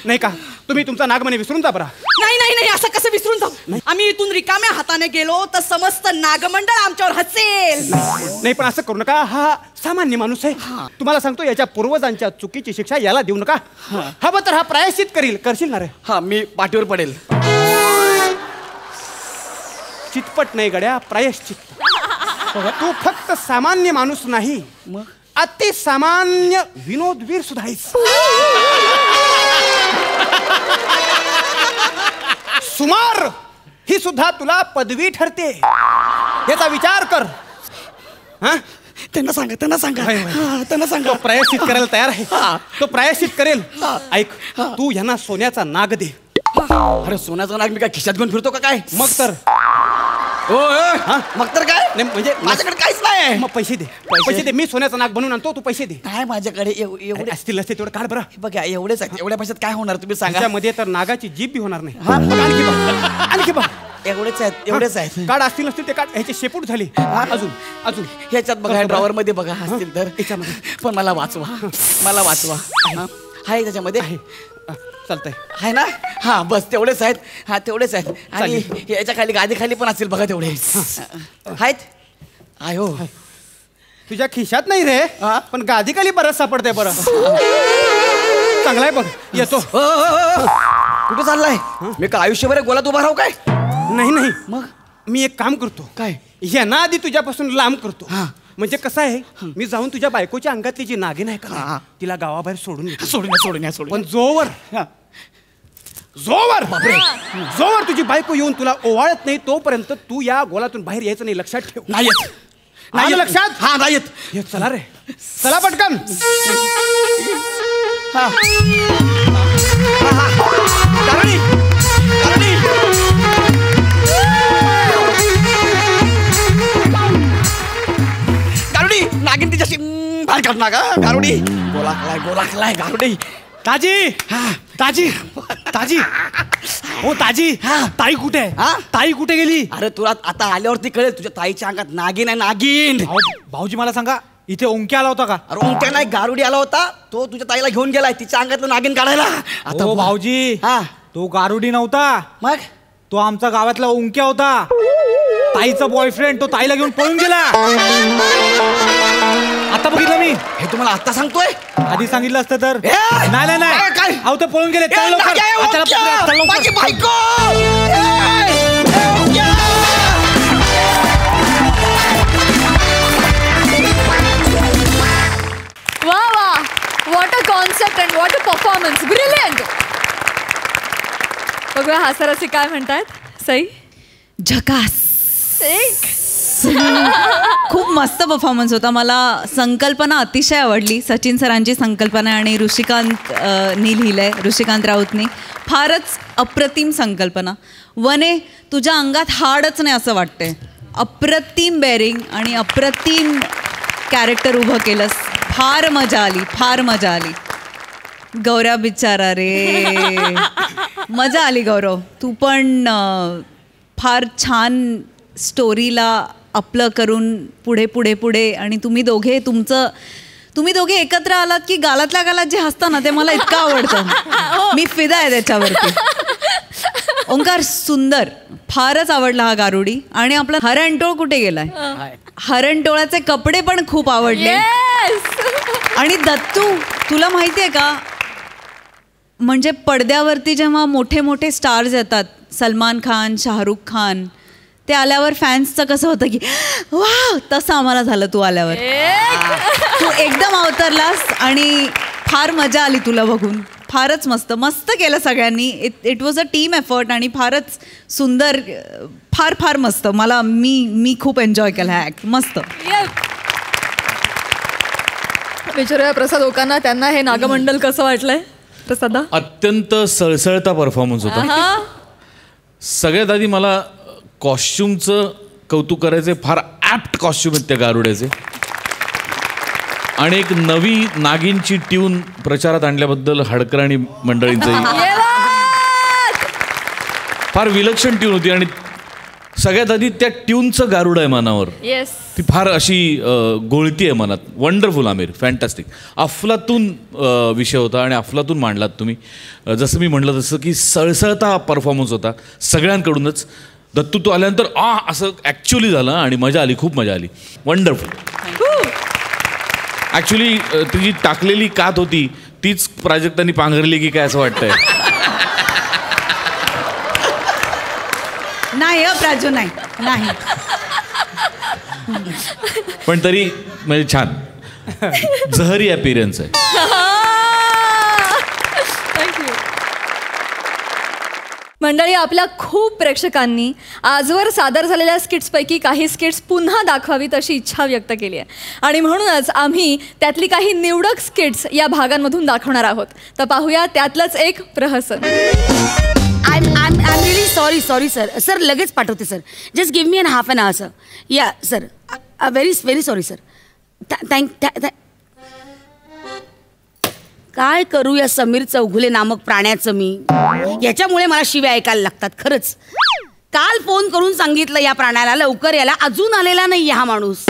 नाही का? तुम्ही तुमचा नागमणी विसरून जा बरा. नाही नाही नाही, असं कसं विसरून जाऊ? आम्ही इथून रिकाम्या हाताने गेलो तर समस्त नागमंडळ आमच्यावर हसेल. नाही, पण असं करू नका. हा सामान्य माणूस आहे. तुम्हाला सांगतो, याच्या पूर्वजांच्या चुकीची शिक्षा याला देऊ नका. हवं तर हा प्रायश्चित करील. करशील ना रे? हा, मी पाठीवर पडेल. चितपट नाही गड्या, प्रायश्चित. तू फक्त सामान्य माणूस नाही, मग अति सामान्य विनोदवीर सुद्धा आहेस. सुमार ही सुद्धा तुला पदवी ठरते, याचा विचार कर. हा, त्यांना सांगा, त्यांना सांगा, त्यांना सांगा. तो प्रायश्चित करायला तयार आहे. तो प्रायश्चित करेल. ऐक, तू यांना सोन्याचा नाग दे. अरे सोन्याचा नाग मी काय खिशात घेऊन फिरतो का काय? मग तर मग तर काय नाही म्हणजे माझ्याकडे काहीच नाही. मग पैसे दे, पैसे दे. मी सोन्याचा नाक बनवून आणतो, तू पैसे दे. काय माझ्याकडे एवढे असतील असते तेवढं काढ बरं. बघा एवढेच आहेत. एवढ्या पैशात काय होणार तुम्ही सांगा. त्याच्यामध्ये तर नागाची जीभ बी होणार नाही. हा, बघ, आणखी बघ, आणखी बघ. एवढेच आहेत, एवढेच आहेत. काढ असतील नसतील ते काढ. ह्याचे शेपूट झाली. अजून अजून ह्याच्यात बघा, ड्रॉवर मध्ये बघा असतील तर. याच्यामध्ये पण मला वाचवा, मला वाचवा. आहे त्याच्यामध्ये चालतंय आहे ना. हा बस तेवढेच आहेत. हा तेवढेच आहेत. आणि याच्या खाली गादी खाली पण असतील बघा तेवढे आहेत. आयो तुझ्या खिशात नाही रे, पण गादी खाली बरंच सापडतंय. बरं चांगला आहे बघ. येतो. कुठे चाललाय? मी का आयुष्यभर गोलात उभा राहू काय? नाही नाही, मग मी एक काम करतो. काय? यांना आधी तुझ्यापासून लांब करतो. म्हणजे कसं आहे, मी जाऊन तुझ्या बायकोच्या अंगातली जी नागिन आहे का, तिला गावाबाहेर सोडून येतो. सोडून पण जोवर जोवर तुझी बायको येऊन तुला ओवाळत नाही तोपर्यंत तू या गोलातून बाहेर यायचं नाही. लक्षात ठेव. नाही येत. नाही लक्षात. हा नाही येत. ये चला रे, चला पटकन. गारुडी नागिन तिच्याशी बाहेर काढणार का? गारुडी गोलाखलाय गारुडी. ताजी ताजी ताजी हो ताजी. ताई कुठे आहे? ताई कुठे गेली? अरे तुला आता आल्यावरती कळेल. तुझ्या ताईच्या अंगात नागिन आहे, नागिन. भाऊजी मला सांगा, इथे ओंक्या आला होता का? अरे ओंक्या नाही, गारुडी आला होता. तो तुझ्या ताईला घेऊन गेलाय तिच्या अंगातलं नागिन काढायला. आता भाऊजी, तो गारुडी नव्हता. मग तो आमचा गावातला ओंक्या होता. ताईचा बॉयफ्रेंड. तो ताईला घेऊन पळून गेला. आता बघितलं मी. हे तुम्हाला आता सांगतोय? आधी सांगितलं असतं तर. नाही काय अहो, ते पळून गेले. माझी बायको. वा वा, what a concept and what a performance. Brilliant. बघूया हास्यरसिक काय म्हणतात. सई झकास. खूप मस्त परफॉर्मन्स होता. मला संकल्पना अतिशय आवडली. सचिन सरांची संकल्पना आणि ऋषिकांत नी लिहिलंय, ऋषिकांत राऊतनी. फारच अप्रतिम संकल्पना. वने तुझ्या अंगात हाडच नाही असं वाटतंय. अप्रतिम बेरिंग आणि अप्रतिम कॅरेक्टर उभं केलंस. फार मजा आली, फार मजा आली. गौऱ्या बिचारा रे, मजा आली गौरव. तू पण फार छान स्टोरीला आपलं करून पुढे पुढे पुढे. आणि तुम्ही दोघे एकत्र आलात की गालातल्या गालात जे हसतं ना ते मला इतकं आवडतं. मी फिदा आहे त्याच्यावरती. ओंकार सुंदर, फारच आवडला हा गारुडी. आणि आपला हरणटोळ कुठे गेलाय? हरणटोळाचे कपडे पण खूप आवडले. आणि दत्तू, तुला माहितीये का, म्हणजे पडद्यावरती जेव्हा मोठे मोठे स्टार्स येतात, सलमान खान, शाहरुख खान, ते आल्यावर फॅन्सचं कसं होतं की वाव, तसं आम्हाला झालं तू आल्यावर. तू एकदम अवतरलास आणि फार मजा आली तुला बघून. फारच मस्त मस्त केलं सगळ्यांनी. It was a team effort आणि फारच सुंदर. फार फार मस्त. मी खूप एन्जॉय केला हा ॲक्ट. मस्त. विचारूया प्रसाद ओकांना, त्यांना हे नागमंडल कसं वाटलंय. प्रसादा, अत्यंत सळसळता परफॉर्मन्स होता. सगळ्यात आधी मला कॉस्ट्युमचं कौतुक करायचे. फार ॲप्ट कॉस्ट्युम आहेत त्या गारुड्याचे. आणि एक नवी नागिनची ट्यून प्रचारात आणल्याबद्दल हडकराणी मंडळींचंही फार विलक्षण ट्यून होती. आणि सगळ्यात आधी त्या ट्यूनचं गारुड आहे मनावर. ती फार अशी गोळती आहे मनात. Wonderful Aamir, fantastic. अफलातून विषय होता आणि अफलातून मांडलात तुम्ही. जसं मी म्हटलं तसं की सळसळता परफॉर्मन्स होता सगळ्यांकडूनच. दत्तू तो आल्यानंतर असं ॲक्च्युली झालं आणि मजा आली, खूप मजा आली. वंडरफुल. ॲक्च्युली ती जी टाकलेली कात होती तीच प्राजक्तांनी पांघरली की काय असं वाटतंय. नाही प्राजू, नाही नाही. पण तरी म्हणजे छान जहरी अपीअरन्स आहे. मंडळी, आपल्या खूप प्रेक्षकांनी आजवर सादर झालेल्या स्किट्सपैकी काही स्किट्स पुन्हा दाखवावीत अशी इच्छा व्यक्त केली आहे. आणि म्हणूनच आम्ही त्यातली काही निवडक स्किट्स या भागांमधून दाखवणार आहोत. तर पाहूया त्यातलंच एक प्रहसन. I'm really sorry sorry sir. Sir लगेच पाठवते sir. Just give me half an hour sir. या सर. Very sorry sir. काय करू या समीर चौगुले नामक प्राण्याचं मी. याच्यामुळे मला शिव्या ऐकायला लागतात खरंच. काल फोन करून सांगितलं या प्राण्याला लवकर यायला, अजून आलेला नाही हा माणूस.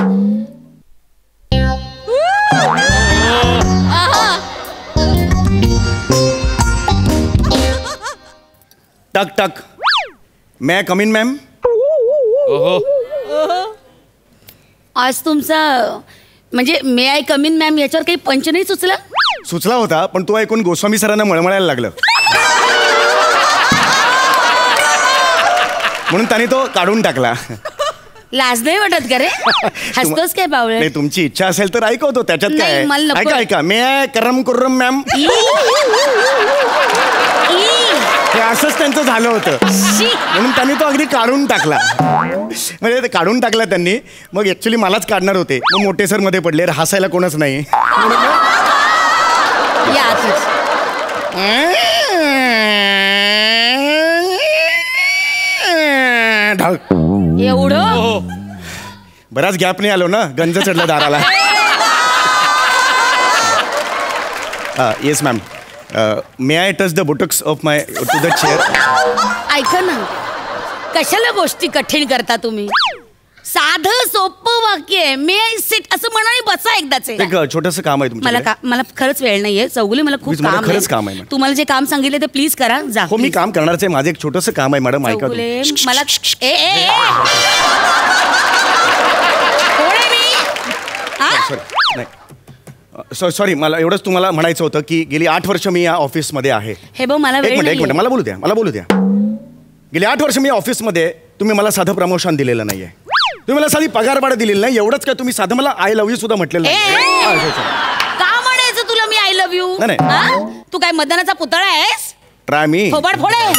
टक टक. मे कम इन मॅम. आज तुमचा म्हणजे मे आय कम इन मॅम याच्यावर काही पंच नाही सुचला? सुचला होता पण तो ऐकून गोस्वामी सरांना मळमळायला लागलं म्हणून त्याने तो काढून टाकला. लाज नाही वाटत का रे? हसतोस काय बावळे? नाही तुमची इच्छा असेल तर ऐकवतो त्याच्यात नाही, काय. मला नको. ऐका मे आय करम कुर्रम मॅम. हे असंच त्यांचं झालं होतं म्हणून त्यांनी तो अगदी काढून टाकला. म्हणजे ते काढून टाकला त्यांनी. मग ऍक्च्युली मलाच काढणार होते. मग मोठे सर मध्ये पडले, हसायला कोणच नाही. एवढं बराच गॅप नाही आलो ना, गंज चढला दाराला. Yes ma'am. May I touch the buttocks of my to the chair. ऐका ना, कशाला गोष्टी कठीण करता तुम्ही? साधं सोपं वाक्य आहे. मे आय सिट असं म्हणाले बसा एकदाच. एक छोटंसं काम आहे तुमचं. मला खरंच वेळ नाहीये चौगुले, मला खूप खरंच काम आहे. तुम्हाला जे काम सांगितले ते प्लीज करा. जा. हो मी काम करणारच आहे. माझं एक छोटंसं काम आहे मॅडम, ऐका. चौगुले मला सॉरी मला एवढंच तुम्हाला म्हणायचं होतं की गेली 8 वर्ष मी या ऑफिसमध्ये आहे. हे बघ मला एक मिनिट मला बोलू द्या. गेली 8 वर्ष मी ऑफिसमध्ये, तुम्ही मला साधं प्रमोशन दिलेलं नाहीये. तुम्ही मला साधी पगारवाढ दिलेली नाही. एवढंच काय तुम्ही साधं मला आय लव्ह यू सुद्धा म्हटलेलं नाही. का म्हणायचं तुला मी आय लव्ह यू? नाही. तू काय मतदानाचा पुतळा आहेस? ट्राय मी. फोबाड फोडे.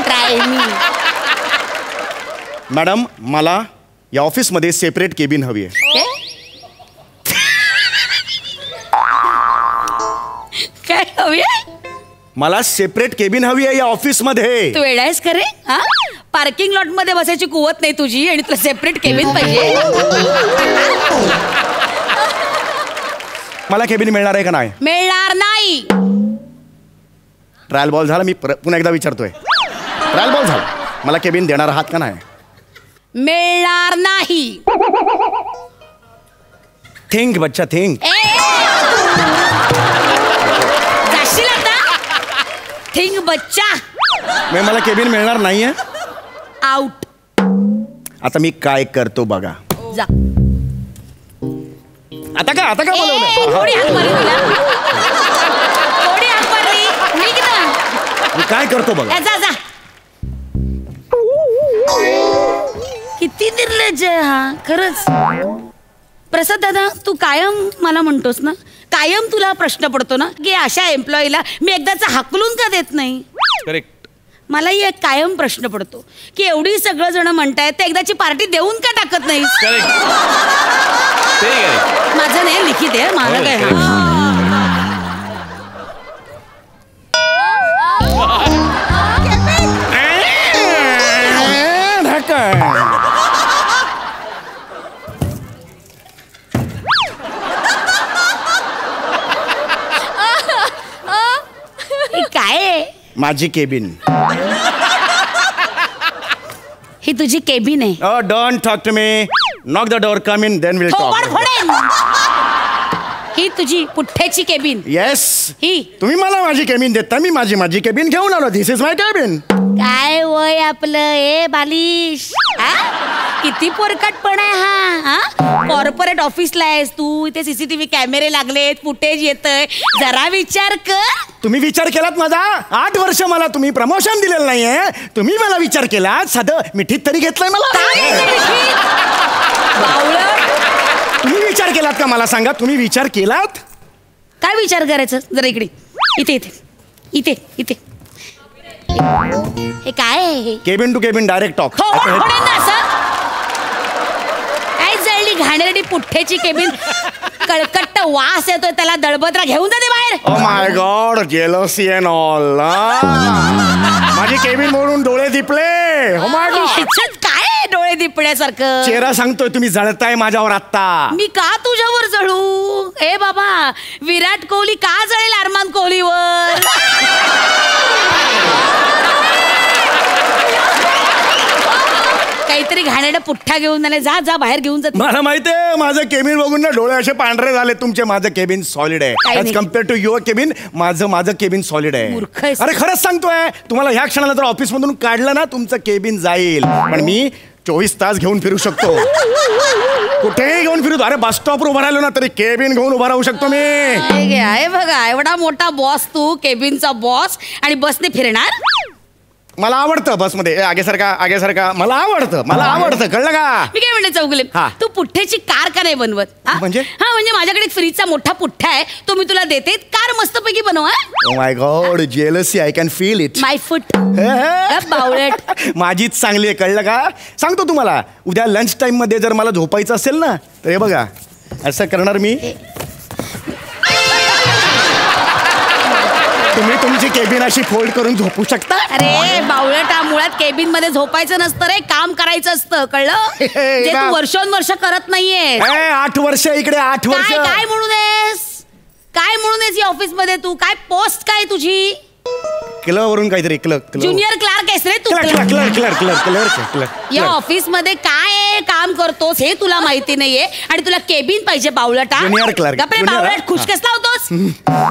ट्राय मी. मॅडम मला या ऑफिसमध्ये सेपरेट केबिन हवी आहे. काय हवी आहे? मला सेपरेट केबिन हवी आहे या ऑफिसमध्ये. तू वेळा आहेस का रे? पार्किंग लॉट मध्ये बसायची कुवत नाही तुझी आणि तुला सेपरेट केबिन पाहिजे? मला केबिन मिळणार आहे का नाही? मिळणार नाही. ट्रायल बॉल झाला. मी पुन्हा एकदा विचारतोय. ट्रायल बॉल झाला. मला केबिन देणार आहात का नाही? मिळणार नाही. थिंक बच्चा थिंक. जाशील आता? थिंक बच्चा. मला केबिन मिळणार नाहीये. आउट. आता मी काय करतो बघा. जा. आता का बोलवलं? थोडी हाक मारली तुला. थोडी हाक मारली. निघ ना. मी काय करतो बघा. जा. किती निर्लज्ज आहे हा खरंच. प्रसाद दादा तू कायम मला म्हणतोस ना, कायम तुला प्रश्न पडतो ना की अशा एम्प्लॉईला मी एकदाचा हाकलून का देत नाही? करेक्ट. मलाही एक कायम प्रश्न पडतो की एवढी सगळं जण म्हणतायत तर एकदाची पार्टी देऊन का टाकत नाही? माझं नाही लिखित आहे. मला काय काय माझी केबिन. ही तुझी केबिन आहे. Oh, don't talk to me. Knock the door, come in, then we'll talk. ही तुझी पुठ्ठ्याची केबिन. Yes. ही तुम्ही मला माझी केबिन देता, मी माझी केबिन घेऊन आलो. दिस इज माय केबिन. काय वय आपलं ए बालिश? किती पोरकटपण आहे हा. कॉर्पोरेट ऑफिसला आहेस तू. इथे सीसीटीव्ही कॅमेरे लागलेत, फुटेज येतंय. जरा विचार कर. तुम्ही विचार केलात माझा? 8 वर्ष मला तुम्ही प्रमोशन दिलेलं नाहीये. तुम्ही मला विचार केलात. साधं मिठीत तरी घेतलंय मला. तुम्ही विचार केलात का मला सांगा? तुम्ही विचार केलात? काय विचार करायचं? जरा इकडे. इथे हे काय आहे? Cabin to cabin direct talk. काय जळली घाणेरडी पुठ्ठ्याची केबिन. कळकट्ट वास येतोय त्याला. दळबद्रा घेऊन जा ते बाहेर. बाहेर. ओ my God, jealousy and all. माझी केबिन मोडून डोळे दिपले. ओ माय गॉड. ह्याच्यात काय आहे डोळे दिपण्यासारखं? चेहरा सांगतोय, तुम्ही जळताय माझ्यावर आत्ता. मी का तुझ्यावर जळू? ए बाबा, विराट कोहली का जळेल अरमान कोहलीवर? काहीतरी घाणेरडा पुठ्ठा घेऊन जाणे. जा जा बाहेर घेऊन जात. मला माहितीये, माझं केबिन बघून ना डोळे असे पांढरे झाले तुमचे. माझं केबिन सॉलिड आहे as compare to your cabin. माझं केबिन सॉलिड आहे. मूर्ख आहेस. अरे खरंच सांगतोय, तुम्हाला ह्या क्षणाला जर ऑफिस मधून काढलं ना, तुमचं केबिन जाईल. पण मी 24 तास घेऊन फिरू शकतो. कुठेही घेऊन फिरू. अरे बस स्टॉपवर उभा राहिलो ना तरी केबिन घेऊन उभा राहू शकतो मी. आहे बघा, एवढा मोठा बॉस तू, केबिनचा बॉस, आणि बसने फिरणार. मला आवडतं बसमध्ये. आगे सारखा मला आवडतं कळलं का? मी काय म्हणते चौगुले, हा. तू पुठ्ठ्याची कार का नाही बनवत? हा? म्हणजे? हा, म्हणजे माझ्याकडे एक फ्रीजचा मोठा पुठ्ठा आहे, तो मी तुला देते, कार मस्तपैकी बनव. Oh my God, jealousy, I can feel it. My foot बावळट. माझीच चांगली आहे कळलं का? सांगतो तुम्हाला, उद्या लंच टाइम मध्ये जर मला झोपायचं असेल ना, तर हे बघा असं करणार मी. तुम्ही तुमची केबिन अशी फोल्ड करून झोपू शकता. अरे बावळटा, मुळात केबिन मध्ये झोपायचं नसतं रे, काम करायचं असतं, कळलं? जे तू वर्षोनवर्ष करत नाहीये. 8 वर्ष इकडे, 8 वर्ष. काय म्हणून आहेस या ऑफिस मध्ये? तू काय पोस्ट काय तुझी? वरून काहीतरी ज्युनियर क्लार्क आहेस रे तू. क्लर्क. या ऑफिस मध्ये काय काम करतोस हे तुला माहिती नाहीये, आणि तुला केबिन पाहिजे बावळटा. Junior clerk. बावळट, खुशकसला होतोस.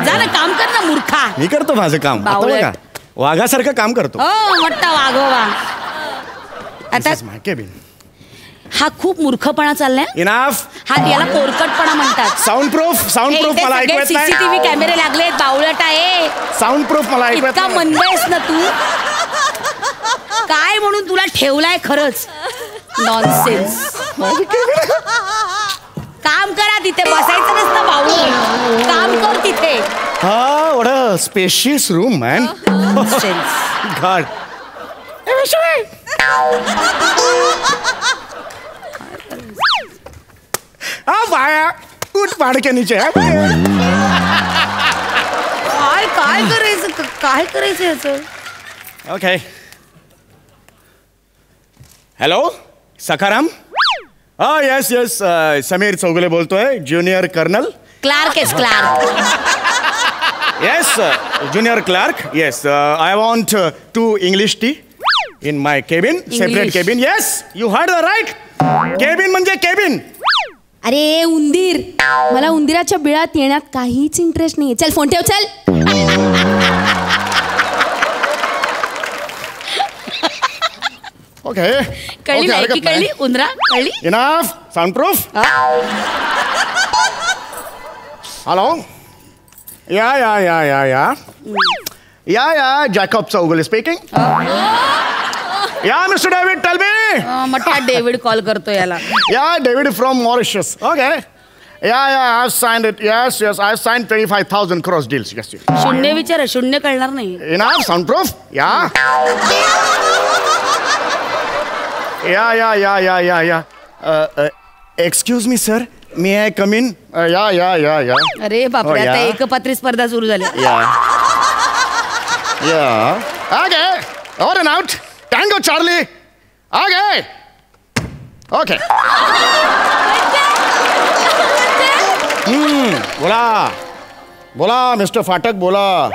जा ना, काम कर ना मूर्खा. मी करतो माझं काम. बावळट. वाघासारखं काम करतो. हो, मोठा वाघोवा. आता केबिन. हा खूप मूर्खपणा चाललाय. इनाफ. हा, याला कोरकटपणा म्हणतात. साऊंड प्रूफ मला ऐकू येत नाही. सीसीटीव्ही कॅमेरे लागलेत बावळट आहे. साऊंड प्रूफ मला ऐकू येत इतका नाही. मंद आहेस ना तू. काय म्हणून तुला ठेवलाय खरंच. नॉनसेन्स. काम करा, तिथे बसायचं नसतं बावळट. काम कर तिथे. हा, what a spacious room man. God. बाया उठ पाड़ के नीचे. काय करायचं याचं? Okay. Hello Sakharam. Yes Sameer Chougule बोलतोय, ज्युनियर कर्नल. क्लार्क आहेस, clerk. Yes, junior clerk. Yes, I want 2 English tea in my cabin, separate cabin. Yes, you heard the right. Cabin म्हणजे केबिन. अरे उंदीर, मला उंदिराच्या बिळात येण्यात काहीच इंटरेस्ट नाहीये. चल फोन ठेव, चल. ओके. कळली नाही, कळली उंदरा, कळली. इनफ. Sound proof. हॅलो. या जॅकॉब चौगुले स्पीकिंग. या मिस्टर डेव्हिड, टेल मी. मोठा डेव्हिड कॉल करतो याला. या David from Mauritius. Okay. I have signed it. Yes, I have signed 25,000 cross deals. Yes. शून्य विचार, शून्य कळणार नाही. Enough, soundproof. Yeah. Excuse me, sir. May I come in? Yeah. अरे बापरे, आता एकपात्री स्पर्धा सुरू झाली. Yeah. Okay. Over and out. Tango, Charlie. Okay. बोला मिस्टर फाटक, बोला.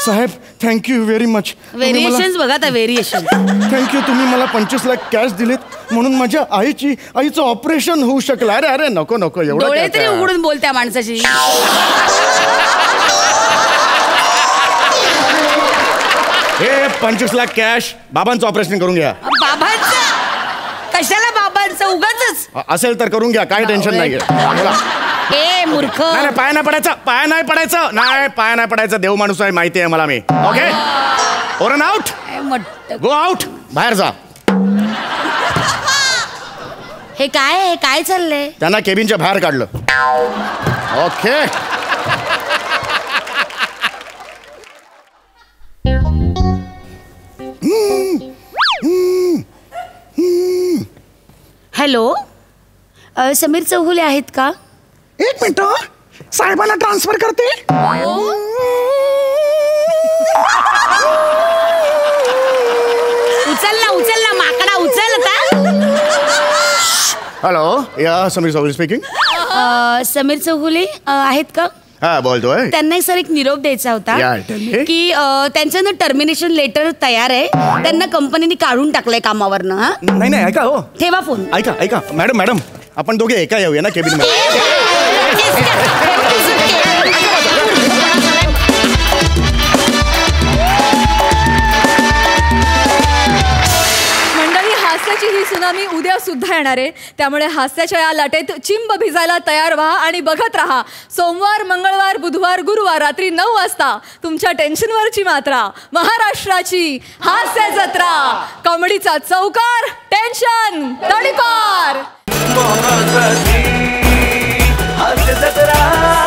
साहेब, थँक्यू व्हेरी मच. व्हेरिएशन्स बघा आता, व्हेरिएशन. थँक्यू, तुम्ही मला 25 लाख कॅश दिलेत म्हणून माझ्या आईचं ऑपरेशन होऊ शकलं. अरे नको एवढं. डोळे तरी उघडून बोल त्या माणसाची. हे 25 लाख कॅश, बाबांचं ऑपरेशन करून घ्या. बाबांचं? कशाला बाबांचं? उगाचच असेल तर करून घ्या, काय टेन्शन नाही. ए मूर्ख. नाही, पाय नाही पडायचं. देव माणूस आहे, माहिती आहे मला मी. Okay. Over and out. Go out. बाहेर जा. हे काय चाललंय? त्यांना केबिनच्या बाहेर काढलं. ओके. हॅलो, समीर चौगुले आहेत का? एक मिनिट. साहेबांना ट्रान्सफर करते. उचल ना माकडा उचल आता. हॅलो, या समीर चौगुले स्पीकिंग. समीर चौगुले आहेत का? हा, बोलतोय. त्यांना सर एक निरोप द्यायचा होता या, tell me. की त्यांचं ना टर्मिनेशन लेटर तयार आहे. त्यांना कंपनीने काढून टाकलंय कामावरनं. हा नाही नाही, ऐका हो, ठेवा फोन. ऐका मॅडम आपण दोघे एका येऊया ना केबिन मध्ये. मंडळी, हास्याची ही सुनामी उद्या सुद्धा येणार आहे. त्यामुळे हास्याच्या या लाटेत चिंब भिजायला तयार व्हा आणि बघत राहा. सोमवार, मंगळवार, बुधवार, गुरुवार रात्री 9 वाजता तुमच्या टेन्शनवरची मात्रा, महाराष्ट्राची हास्य जत्रा. कॉमेडीचा चौकार, टेन्शन तडीपार. हास्य जत्रा.